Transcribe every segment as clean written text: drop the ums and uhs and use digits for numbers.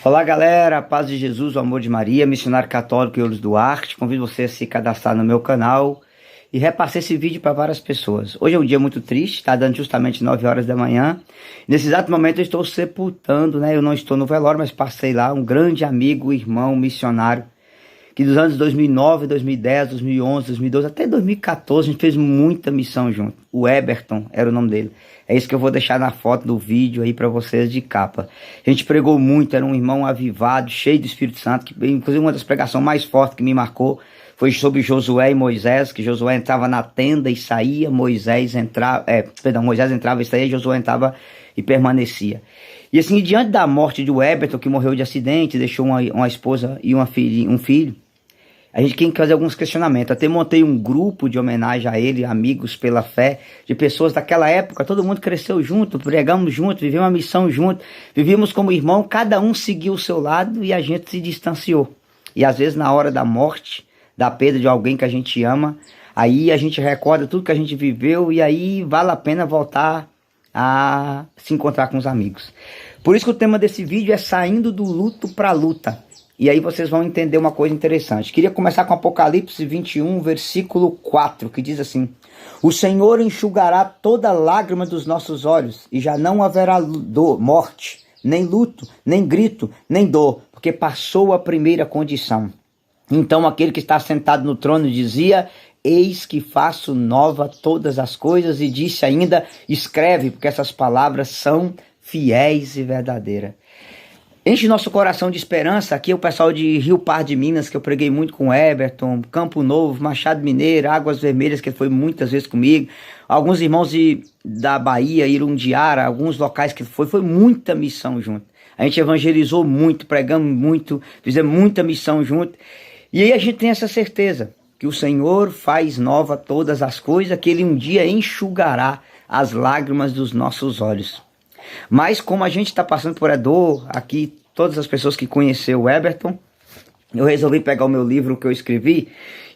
Olá galera, a paz de Jesus, o amor de Maria, missionário católico Euros Duarte. Convido você a se cadastrar no meu canal e repassar esse vídeo para várias pessoas. Hoje é um dia muito triste, está dando justamente 9 horas da manhã. Nesse exato momento eu estou sepultando, eu não estou no velório, mas passei lá, um grande amigo, irmão, missionário, que dos anos 2009, 2010, 2011, 2012, até 2014, a gente fez muita missão junto. O Eberton era o nome dele. É isso que eu vou deixar na foto do vídeo aí para vocês de capa. A gente pregou muito, era um irmão avivado, cheio do Espírito Santo, que inclusive uma das pregações mais fortes que me marcou foi sobre Josué e Moisés, que Josué entrava na tenda e saía, Moisés entrava e saía, Josué entrava e permanecia. E assim, diante da morte do Eberton, que morreu de acidente, deixou uma esposa e um filho, a gente tem que fazer alguns questionamentos. Até montei um grupo de homenagem a ele, amigos pela fé, de pessoas daquela época. Todo mundo cresceu junto, pregamos junto, vivemos uma missão junto, vivíamos como irmão, cada um seguiu o seu lado e a gente se distanciou. E às vezes na hora da morte, da perda de alguém que a gente ama, aí a gente recorda tudo que a gente viveu e aí vale a pena voltar a se encontrar com os amigos. Por isso que o tema desse vídeo é saindo do luto para a luta. E aí vocês vão entender uma coisa interessante. Queria começar com Apocalipse 21, versículo 4, que diz assim: O Senhor enxugará toda lágrima dos nossos olhos, e já não haverá morte, nem luto, nem grito, nem dor, porque passou a primeira condição. Então aquele que está sentado no trono dizia: Eis que faço nova todas as coisas, e disse ainda: Escreve, porque essas palavras são fiéis e verdadeiras. Enche nosso coração de esperança. Aqui é o pessoal de Rio Pardo de Minas, que eu preguei muito com Eberton, Campo Novo, Machado Mineiro, Águas Vermelhas, que foi muitas vezes comigo. Alguns irmãos da Bahia, Irundiara, alguns locais que foi muita missão junto. A gente evangelizou muito, pregamos muito, fizemos muita missão junto. E aí a gente tem essa certeza, que o Senhor faz nova todas as coisas, que Ele um dia enxugará as lágrimas dos nossos olhos. Mas como a gente está passando por a dor, aqui todas as pessoas que conheceram o Eberton, eu resolvi pegar o meu livro que eu escrevi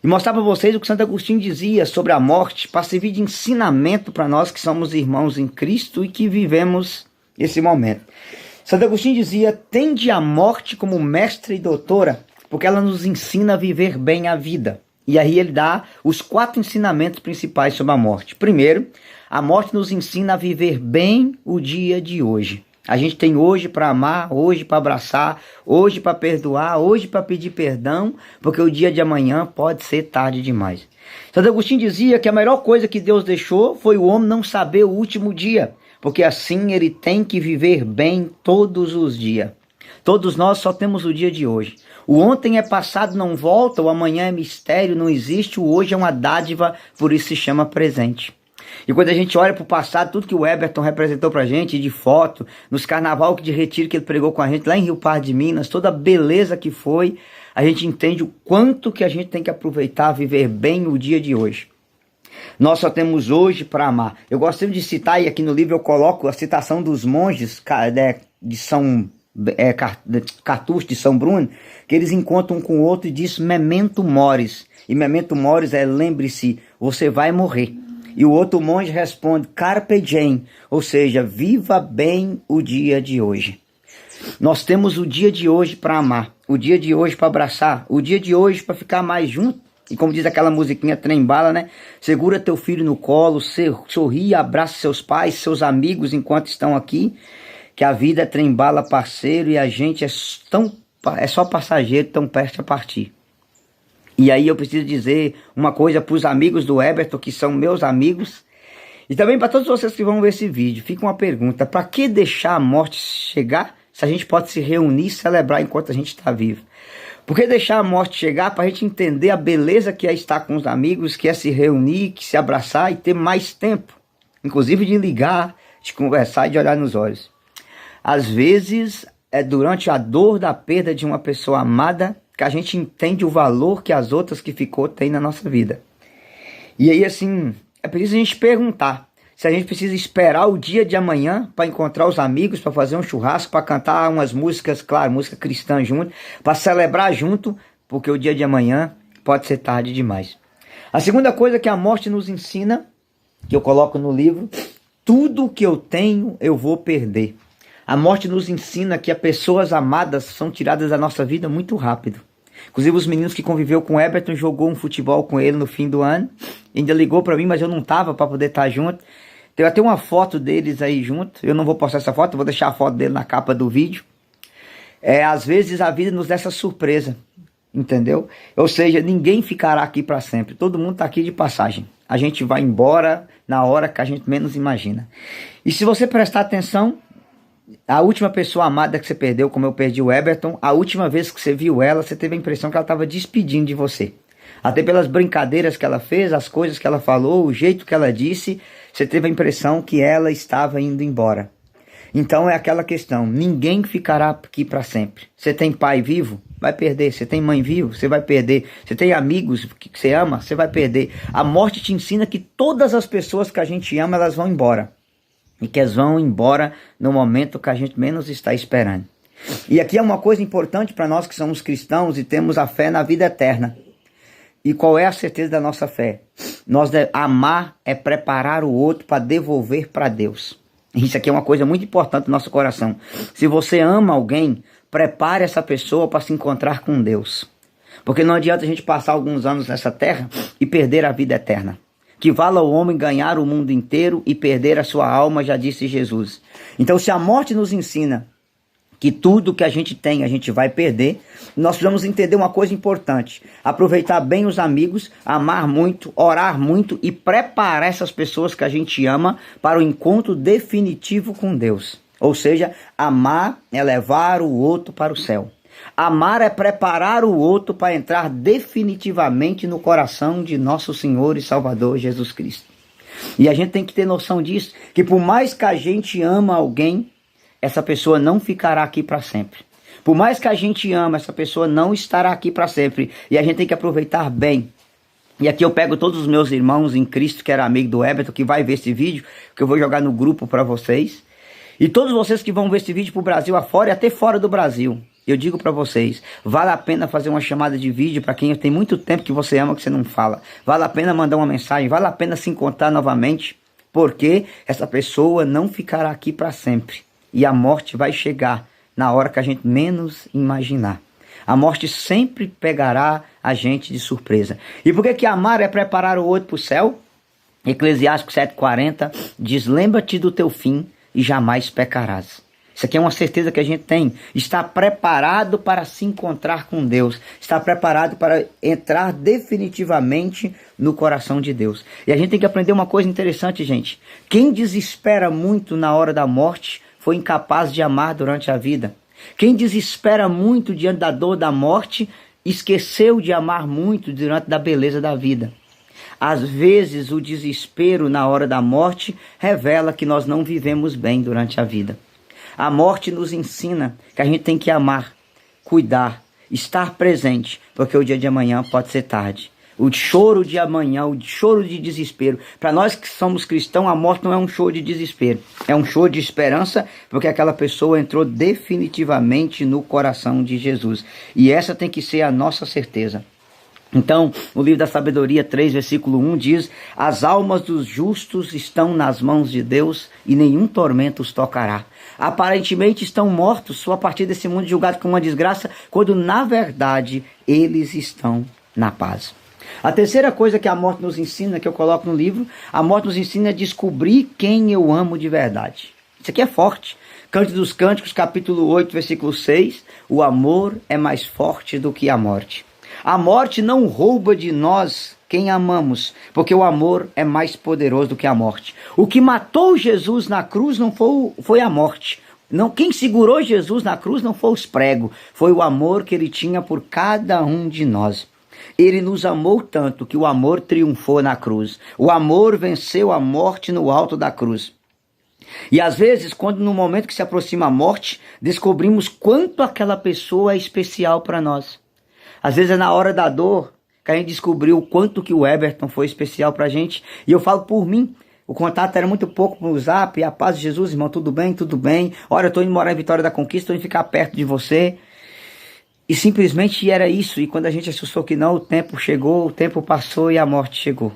e mostrar para vocês o que Santo Agostinho dizia sobre a morte, para servir de ensinamento para nós que somos irmãos em Cristo e que vivemos esse momento. Santo Agostinho dizia: tende a morte como mestra e doutora, porque ela nos ensina a viver bem a vida. E aí ele dá os 4 ensinamentos principais sobre a morte. Primeiro, a morte nos ensina a viver bem o dia de hoje. A gente tem hoje para amar, hoje para abraçar, hoje para perdoar, hoje para pedir perdão, porque o dia de amanhã pode ser tarde demais. Santo Agostinho dizia que a melhor coisa que Deus deixou foi o homem não saber o último dia, porque assim ele tem que viver bem todos os dias. Todos nós só temos o dia de hoje. O ontem é passado, não volta, o amanhã é mistério, não existe, o hoje é uma dádiva, por isso se chama presente. E quando a gente olha para o passado, tudo que o Eberton representou para a gente, de foto, nos carnaval de retiro que ele pregou com a gente lá em Rio Pardo de Minas, toda a beleza que foi, a gente entende o quanto que a gente tem que aproveitar, viver bem o dia de hoje. Nós só temos hoje para amar. Eu gosto sempre de citar, e aqui no livro eu coloco a citação dos monges de São Cartucho de São Bruno, que eles encontram um com o outro e diz memento mores. E memento mores é: lembre-se, você vai morrer. E o outro monge responde carpe diem, ou seja, viva bem o dia de hoje. Nós temos o dia de hoje para amar, o dia de hoje para abraçar, o dia de hoje para ficar mais junto. E como diz aquela musiquinha trem-bala, segura teu filho no colo, sorri, abraça seus pais, seus amigos enquanto estão aqui, que a vida é trem-bala, parceiro, e a gente é só passageiro, tão perto a partir. E aí eu preciso dizer uma coisa para os amigos do Eberton, que são meus amigos, e também para todos vocês que vão ver esse vídeo. Fica uma pergunta: para que deixar a morte chegar se a gente pode se reunir e celebrar enquanto a gente está vivo? Por que deixar a morte chegar? Para a gente entender a beleza que é estar com os amigos, que é se reunir, que se abraçar e ter mais tempo, inclusive de ligar, de conversar e de olhar nos olhos. Às vezes é durante a dor da perda de uma pessoa amada que a gente entende o valor que as outras que ficou têm na nossa vida. E aí assim, é preciso a gente perguntar se a gente precisa esperar o dia de amanhã para encontrar os amigos, para fazer um churrasco, para cantar umas músicas, claro, música cristã junto, para celebrar junto, porque o dia de amanhã pode ser tarde demais. A segunda coisa que a morte nos ensina, que eu coloco no livro: tudo que eu tenho eu vou perder. A morte nos ensina que as pessoas amadas são tiradas da nossa vida muito rápido. Inclusive os meninos que conviveu com o Everton jogou um futebol com ele no fim do ano. Ainda ligou para mim, mas eu não tava para poder estar junto. Tem até uma foto deles aí junto. Eu não vou postar essa foto, eu vou deixar a foto dele na capa do vídeo. Às vezes a vida nos dá essa surpresa, entendeu? Ou seja, ninguém ficará aqui para sempre. Todo mundo está aqui de passagem. A gente vai embora na hora que a gente menos imagina. E se você prestar atenção, a última pessoa amada que você perdeu, como eu perdi o Everton, a última vez que você viu ela, você teve a impressão que ela estava despedindo de você. Até pelas brincadeiras que ela fez, as coisas que ela falou, o jeito que ela disse, você teve a impressão que ela estava indo embora. Então é aquela questão, ninguém ficará aqui para sempre. Você tem pai vivo? Vai perder. Você tem mãe vivo? Você vai perder. Você tem amigos que você ama? Você vai perder. A morte te ensina que todas as pessoas que a gente ama, elas vão embora. E que elas vão embora no momento que a gente menos está esperando. E aqui é uma coisa importante para nós que somos cristãos e temos a fé na vida eterna. E qual é a certeza da nossa fé? Amar é preparar o outro para devolver para Deus. Isso aqui é uma coisa muito importante no nosso coração. Se você ama alguém, prepare essa pessoa para se encontrar com Deus. Porque não adianta a gente passar alguns anos nessa terra e perder a vida eterna. Que vala o homem ganhar o mundo inteiro e perder a sua alma, já disse Jesus. Então, se a morte nos ensina que tudo que a gente tem a gente vai perder, nós precisamos entender uma coisa importante. Aproveitar bem os amigos, amar muito, orar muito e preparar essas pessoas que a gente ama para o encontro definitivo com Deus. Ou seja, amar é levar o outro para o céu. Amar é preparar o outro para entrar definitivamente no coração de nosso Senhor e Salvador Jesus Cristo. E a gente tem que ter noção disso, que por mais que a gente ama alguém, essa pessoa não ficará aqui para sempre. Por mais que a gente ama, essa pessoa não estará aqui para sempre. E a gente tem que aproveitar bem. E aqui eu pego todos os meus irmãos em Cristo, que era amigo do Everton, que vai ver esse vídeo, que eu vou jogar no grupo para vocês. E todos vocês que vão ver esse vídeo para o Brasil afora e até fora do Brasil. Eu digo para vocês, vale a pena fazer uma chamada de vídeo para quem tem muito tempo que você ama que você não fala. Vale a pena mandar uma mensagem, vale a pena se encontrar novamente, porque essa pessoa não ficará aqui para sempre. E a morte vai chegar na hora que a gente menos imaginar. A morte sempre pegará a gente de surpresa. E por que amar é preparar o outro para o céu? Eclesiastes 7,40 diz, lembra-te do teu fim e jamais pecarás. Isso aqui é uma certeza que a gente tem. Está preparado para se encontrar com Deus. Está preparado para entrar definitivamente no coração de Deus. E a gente tem que aprender uma coisa interessante, gente. Quem desespera muito na hora da morte foi incapaz de amar durante a vida. Quem desespera muito diante da dor da morte, esqueceu de amar muito diante da beleza da vida. Às vezes o desespero na hora da morte revela que nós não vivemos bem durante a vida. A morte nos ensina que a gente tem que amar, cuidar, estar presente, porque o dia de amanhã pode ser tarde. O choro de amanhã, o choro de desespero. Para nós que somos cristãos, a morte não é um choro de desespero. É um choro de esperança, porque aquela pessoa entrou definitivamente no coração de Jesus. E essa tem que ser a nossa certeza. Então, o livro da Sabedoria 3, versículo 1 diz, as almas dos justos estão nas mãos de Deus e nenhum tormento os tocará. Aparentemente estão mortos, só a partir desse mundo julgado com uma desgraça, quando na verdade eles estão na paz. A terceira coisa que a morte nos ensina, que eu coloco no livro, a morte nos ensina a descobrir quem eu amo de verdade. Isso aqui é forte. Cântico dos Cânticos, capítulo 8, versículo 6, o amor é mais forte do que a morte. A morte não rouba de nós quem amamos, porque o amor é mais poderoso do que a morte. O que matou Jesus na cruz não foi a morte. Não, quem segurou Jesus na cruz não foi os pregos, foi o amor que ele tinha por cada um de nós. Ele nos amou tanto que o amor triunfou na cruz. O amor venceu a morte no alto da cruz. E às vezes, quando no momento que se aproxima a morte, descobrimos quanto aquela pessoa é especial para nós. Às vezes é na hora da dor que a gente descobriu o quanto que o Everton foi especial para a gente. E eu falo por mim, o contato era muito pouco no Zap, a paz de Jesus, irmão, tudo bem, tudo bem. Olha, eu estou indo morar em Vitória da Conquista, estou indo ficar perto de você. E simplesmente era isso. E quando a gente assustou que não, o tempo chegou, o tempo passou e a morte chegou.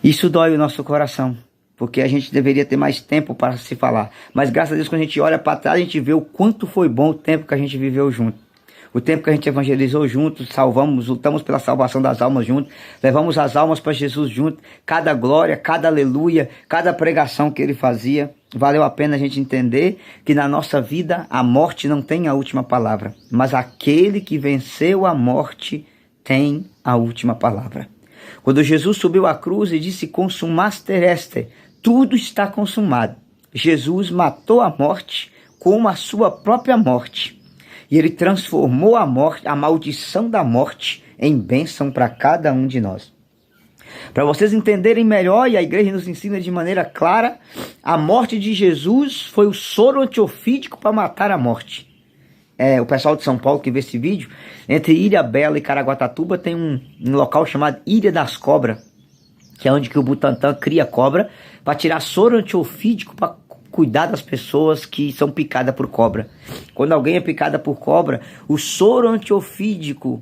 Isso dói o nosso coração. porque a gente deveria ter mais tempo para se falar. Mas graças a Deus, quando a gente olha para trás, a gente vê o quanto foi bom o tempo que a gente viveu junto. O tempo que a gente evangelizou juntos, lutamos pela salvação das almas juntos, levamos as almas para Jesus juntos. Cada glória, cada aleluia, cada pregação que ele fazia, valeu a pena a gente entender que na nossa vida a morte não tem a última palavra, mas aquele que venceu a morte tem a última palavra. Quando Jesus subiu à cruz e disse consumaste est, tudo está consumado, Jesus matou a morte com a sua própria morte. E ele transformou a morte, a maldição da morte, em bênção para cada um de nós. Para vocês entenderem melhor, e a igreja nos ensina de maneira clara, a morte de Jesus foi o soro antiofídico para matar a morte. O pessoal de São Paulo que vê esse vídeo, entre Ilha Bela e Caraguatatuba tem um local chamado Ilha das Cobras, que é onde que o Butantan cria cobra, para tirar soro antiofídico para cuidar das pessoas que são picadas por cobra. Quando alguém é picada por cobra, o soro antiofídico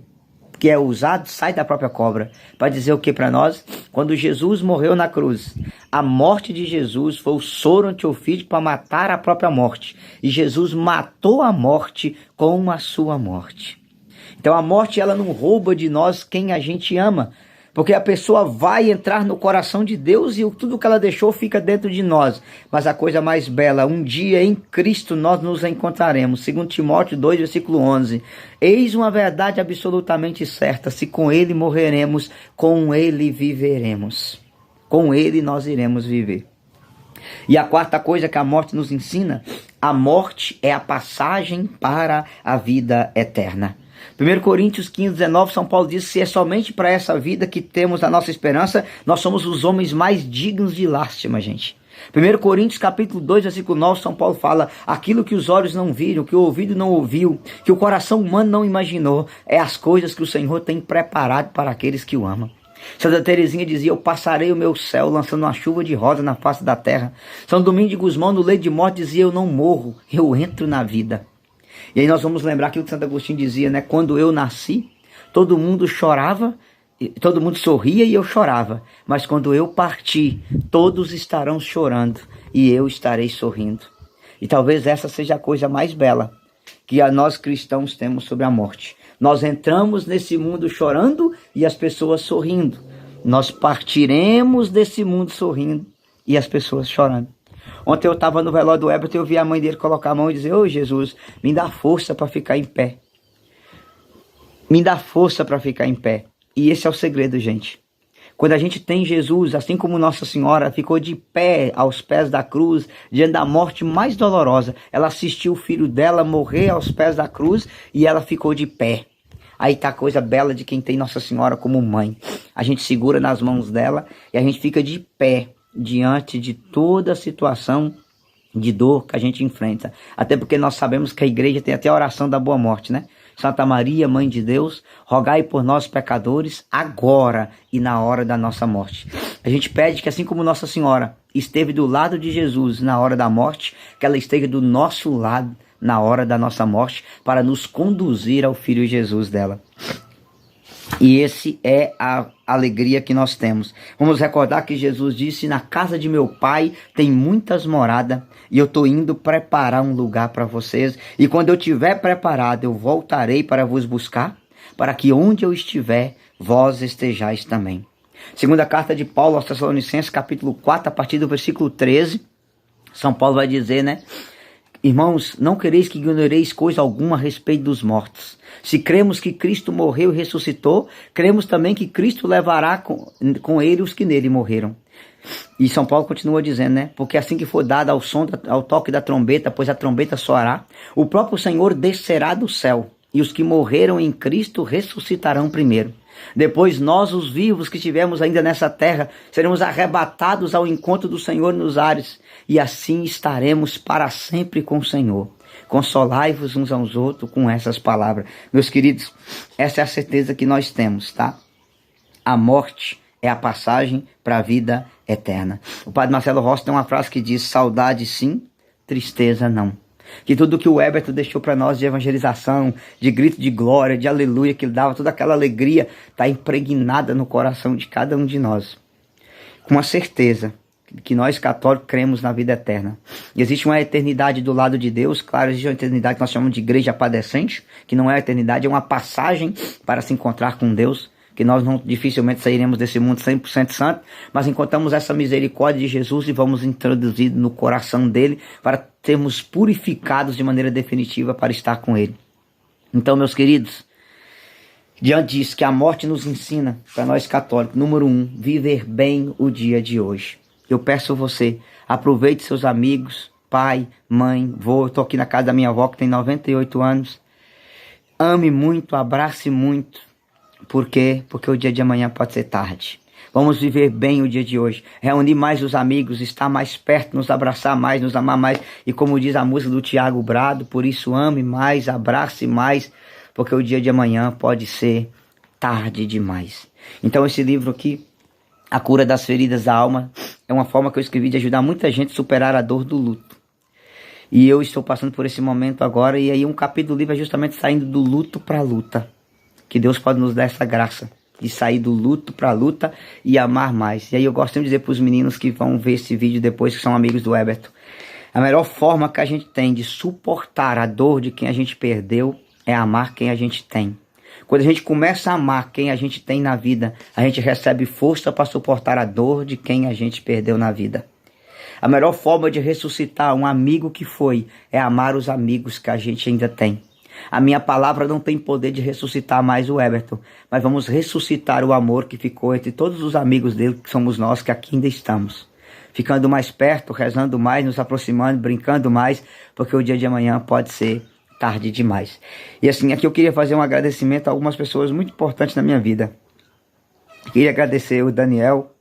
que é usado sai da própria cobra. Para dizer o que para nós? Quando Jesus morreu na cruz, a morte de Jesus foi o soro antiofídico para matar a própria morte. E Jesus matou a morte com a sua morte. Então a morte, ela não rouba de nós quem a gente ama, porque a pessoa vai entrar no coração de Deus e tudo que ela deixou fica dentro de nós. Mas a coisa mais bela, um dia em Cristo nós nos encontraremos. 2 Timóteo 2, versículo 11. Eis uma verdade absolutamente certa. Se com ele morreremos, com ele viveremos. Com ele nós iremos viver. E a quarta coisa que a morte nos ensina, a morte é a passagem para a vida eterna. 1 Coríntios 15, 19, São Paulo diz: se é somente para essa vida que temos a nossa esperança, nós somos os homens mais dignos de lástima, gente. 1 Coríntios capítulo 2, versículo 9, São Paulo fala: aquilo que os olhos não viram, que o ouvido não ouviu, que o coração humano não imaginou, é as coisas que o Senhor tem preparado para aqueles que o amam. Santa Teresinha dizia: eu passarei o meu céu lançando uma chuva de rosa na face da terra. São Domingos de Gusmão, no Leito de Morte, dizia: eu não morro, eu entro na vida. E aí nós vamos lembrar aquilo que Santo Agostinho dizia, né? Quando eu nasci, todo mundo chorava, todo mundo sorria e eu chorava. Mas quando eu parti, todos estarão chorando e eu estarei sorrindo. E talvez essa seja a coisa mais bela que nós cristãos temos sobre a morte. Nós entramos nesse mundo chorando e as pessoas sorrindo. Nós partiremos desse mundo sorrindo e as pessoas chorando. Ontem eu estava no velório do Everton e eu vi a mãe dele colocar a mão e dizer: ô Jesus, me dá força para ficar em pé. Me dá força para ficar em pé. E esse é o segredo, gente. Quando a gente tem Jesus, assim como Nossa Senhora ficou de pé aos pés da cruz, diante da morte mais dolorosa, ela assistiu o filho dela morrer aos pés da cruz e ela ficou de pé. Aí tá a coisa bela de quem tem Nossa Senhora como mãe. A gente segura nas mãos dela e a gente fica de pé diante de toda a situação de dor que a gente enfrenta. Até porque nós sabemos que a igreja tem até a oração da boa morte, né? Santa Maria, Mãe de Deus, rogai por nós pecadores, agora e na hora da nossa morte. A gente pede que assim como Nossa Senhora esteve do lado de Jesus na hora da morte, que ela esteja do nosso lado na hora da nossa morte, para nos conduzir ao Filho Jesus dela. E esse é a alegria que nós temos. Vamos recordar que Jesus disse: na casa de meu pai tem muitas moradas e eu estou indo preparar um lugar para vocês. E quando eu estiver preparado, eu voltarei para vos buscar, para que onde eu estiver, vós estejais também. Segunda carta de Paulo aos Tessalonicenses, capítulo 4, a partir do versículo 13, São Paulo vai dizer, né? Irmãos, não quereis que ignoreis coisa alguma a respeito dos mortos. Se cremos que Cristo morreu e ressuscitou, cremos também que Cristo levará com ele os que nele morreram. E São Paulo continua dizendo, né? Porque assim que for dado ao toque da trombeta, pois a trombeta soará, o próprio Senhor descerá do céu, e os que morreram em Cristo ressuscitarão primeiro. Depois nós, os vivos que estivermos ainda nessa terra, seremos arrebatados ao encontro do Senhor nos ares, e assim estaremos para sempre com o Senhor. Consolai-vos uns aos outros com essas palavras. Meus queridos, essa é a certeza que nós temos, tá? A morte é a passagem para a vida eterna. O padre Marcelo Rossi tem uma frase que diz: saudade sim, tristeza não. Que tudo que o Everton deixou para nós de evangelização, de grito de glória, de aleluia, que ele dava, toda aquela alegria, está impregnada no coração de cada um de nós. Com a certeza que nós católicos cremos na vida eterna. E existe uma eternidade do lado de Deus, claro, existe uma eternidade que nós chamamos de igreja padecente, que não é a eternidade, é uma passagem para se encontrar com Deus, que nós não dificilmente sairemos desse mundo 100% santo, mas encontramos essa misericórdia de Jesus e vamos introduzir no coração dele para sermos purificados de maneira definitiva para estar com ele. Então, meus queridos, diante disso que a morte nos ensina, para nós católicos, número 1, viver bem o dia de hoje. Eu peço a você, aproveite seus amigos, pai, mãe, vô. Estou aqui na casa da minha avó que tem 98 anos. Ame muito, abrace muito. Por quê? Porque o dia de amanhã pode ser tarde. Vamos viver bem o dia de hoje. Reunir mais os amigos, estar mais perto, nos abraçar mais, nos amar mais. E como diz a música do Tiago Brado, por isso ame mais, abrace mais. Porque o dia de amanhã pode ser tarde demais. Então esse livro aqui, A Cura das Feridas da Alma, é uma forma que eu escrevi de ajudar muita gente a superar a dor do luto. E eu estou passando por esse momento agora, e aí um capítulo do livro é justamente saindo do luto para a luta. Que Deus pode nos dar essa graça de sair do luto para a luta e amar mais. E aí eu gosto de dizer para os meninos que vão ver esse vídeo depois, que são amigos do Everton, a melhor forma que a gente tem de suportar a dor de quem a gente perdeu é amar quem a gente tem. Quando a gente começa a amar quem a gente tem na vida, a gente recebe força para suportar a dor de quem a gente perdeu na vida. A melhor forma de ressuscitar um amigo que foi é amar os amigos que a gente ainda tem. A minha palavra não tem poder de ressuscitar mais o Everton, mas vamos ressuscitar o amor que ficou entre todos os amigos dele, que somos nós que aqui ainda estamos. Ficando mais perto, rezando mais, nos aproximando, brincando mais, porque o dia de amanhã pode ser tarde demais. E assim, aqui eu queria fazer um agradecimento a algumas pessoas muito importantes na minha vida. Queria agradecer o Daniel,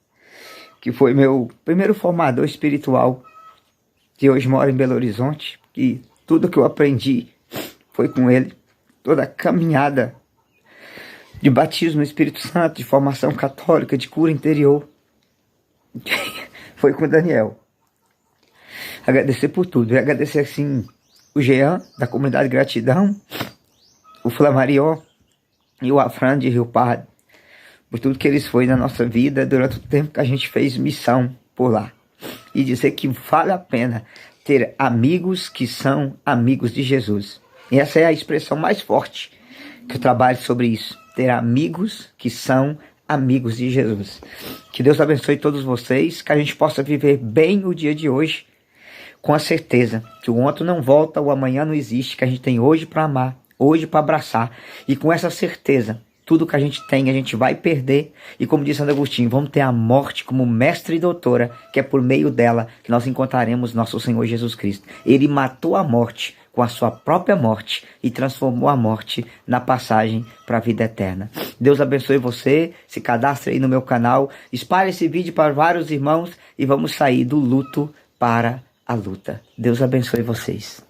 que foi meu primeiro formador espiritual, que hoje mora em Belo Horizonte, e tudo que eu aprendi foi com ele. Toda a caminhada de batismo no Espírito Santo, de formação católica, de cura interior, foi com o Daniel. Agradecer por tudo. E agradecer assim o Jean, da comunidade Gratidão, o Flamarion e o Afran de Rio Pardo, por tudo que eles foram na nossa vida durante o tempo que a gente fez missão por lá. E dizer que vale a pena ter amigos que são amigos de Jesus. E essa é a expressão mais forte que eu trabalho sobre isso. Ter amigos que são amigos de Jesus. Que Deus abençoe todos vocês, que a gente possa viver bem o dia de hoje, com a certeza que o ontem não volta, o amanhã não existe, que a gente tem hoje para amar, hoje para abraçar. E com essa certeza, tudo que a gente tem, a gente vai perder. E como disse Santo Agostinho, vamos ter a morte como mestre e doutora, que é por meio dela que nós encontraremos nosso Senhor Jesus Cristo. Ele matou a morte com a sua própria morte e transformou a morte na passagem para a vida eterna. Deus abençoe você, se cadastre aí no meu canal, espalhe esse vídeo para vários irmãos e vamos sair do luto para a luta. Deus abençoe vocês.